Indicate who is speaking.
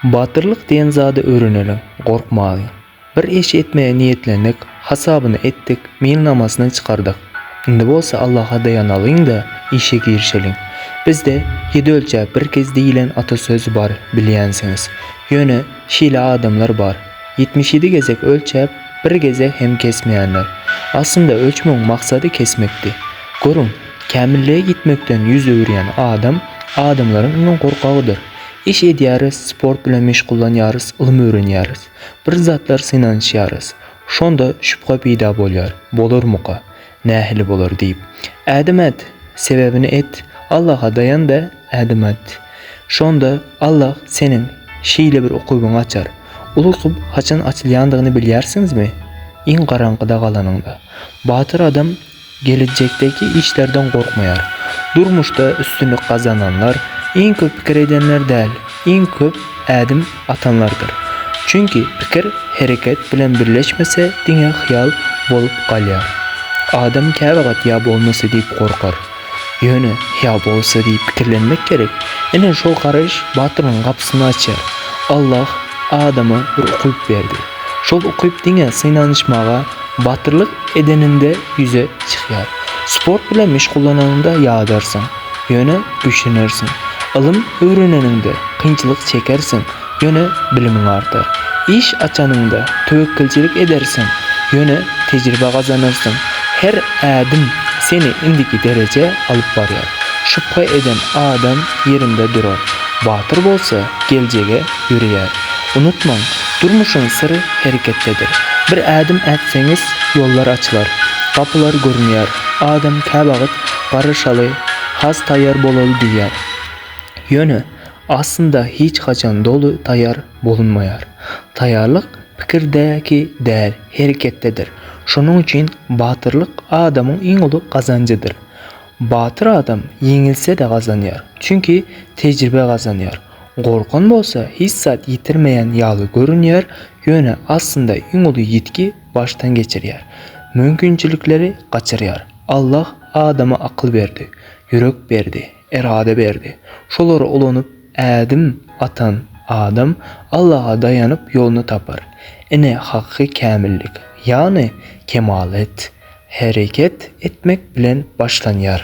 Speaker 1: Batırlık diyen zady öğrenelim, korkmagy. Bir iş etmeye niyetlendik, hasabını ettik, mil namasını çıkardık. Indi bolsa Allah'a dayanalyň da işe girişeliň. Bizde 7 ölçäp bir kez diýilen atasöz bar, bilýänsiňiz. Ýöne şeýle adamlar bar. 77 gezek ölçäp bir geze hem kesmeýänler. Aslında ölçmeň maksady kesmekdi. Görüň, kämillige gitmekden yüz öwürýän adam, adamlaryň iň korkagydyr. İş edýäris, sport bilen meşgullanýarys, ilm öwrenýäris. Bir zatlar synanýarys. Şonda şüphe peýda bolýar. Bolarmyka? Nähili bolar diýip. Ädim et, sebebini et, Allah'a dayan da ädim et. Şonda Allah senin şeýle bir okuwyňy açar. Ul okup haçan açylýandygyny bilýärsiňizmi? Iň garaňgyda galanyňda. Batyr adam gelecekteki işlerden korkmayar. Durmuşda üstünlük kazananlar, en köp pikir edenler däl, en köp ädim atanlardır. Çünkü pikir hereket bilen birleşmese diňe hyýal bolup galýar. Adam käbägat ýa bolmasy diýip korkar. Ýöne ýa bolsa diýip pikirlenmek gerek. Ene şol garaş batyryň gapysyny açar. Allah adama bir okup berdi. Şol okup diňe synanyşmaga, batyrlyk edeninde yüze çıkýar. Sport bilen meşgullananynda ýadarsyň, ýöne güçlenirsiň. Ilm öwreneninde kynçylyk çekersiň, ýöne bilimiň artar. İş açanynda töwekkilçilik edersiň, ýöne tejribe gazanarsyň. Her ädim seni indiki derece alyp barýar. Şüphe eden adam yerinde durar. Batyr bolsa geljege ýürüýär. Unutmaň, durmuşyň syry hereketdedir. Bir ädim etseňiz ýollar açylar, kapylar görünýär. Adam käbägat garaşaly, has taýýar bolaly diýär. Ýöne aslında hiç kaçan dolu taýýar bolunmaýar. Taýýarlyk pikirdäki däl, hereketdedir. Şonuň üçin batyrlyk adamyň iň uly gazanjydyr. Batyr adam ýeňilse de gazanýar. Çünki tejribe gazanýar. Gorkan bolsa hiç zat yitirmeyen ýaly görünýär, ýöne aslında iň uly ýetki baştan geçirýär. Mümkinçilikleri gaçyrýar. Allah adama akıl berdi, yürek berdi, erade berdi. Şolary ulanyp ädim atan adam Allah'a dayanıp ýoluny tapar. Ene hakyky kämillik, ýani kemalet, hereket etmek bilen başlanýar.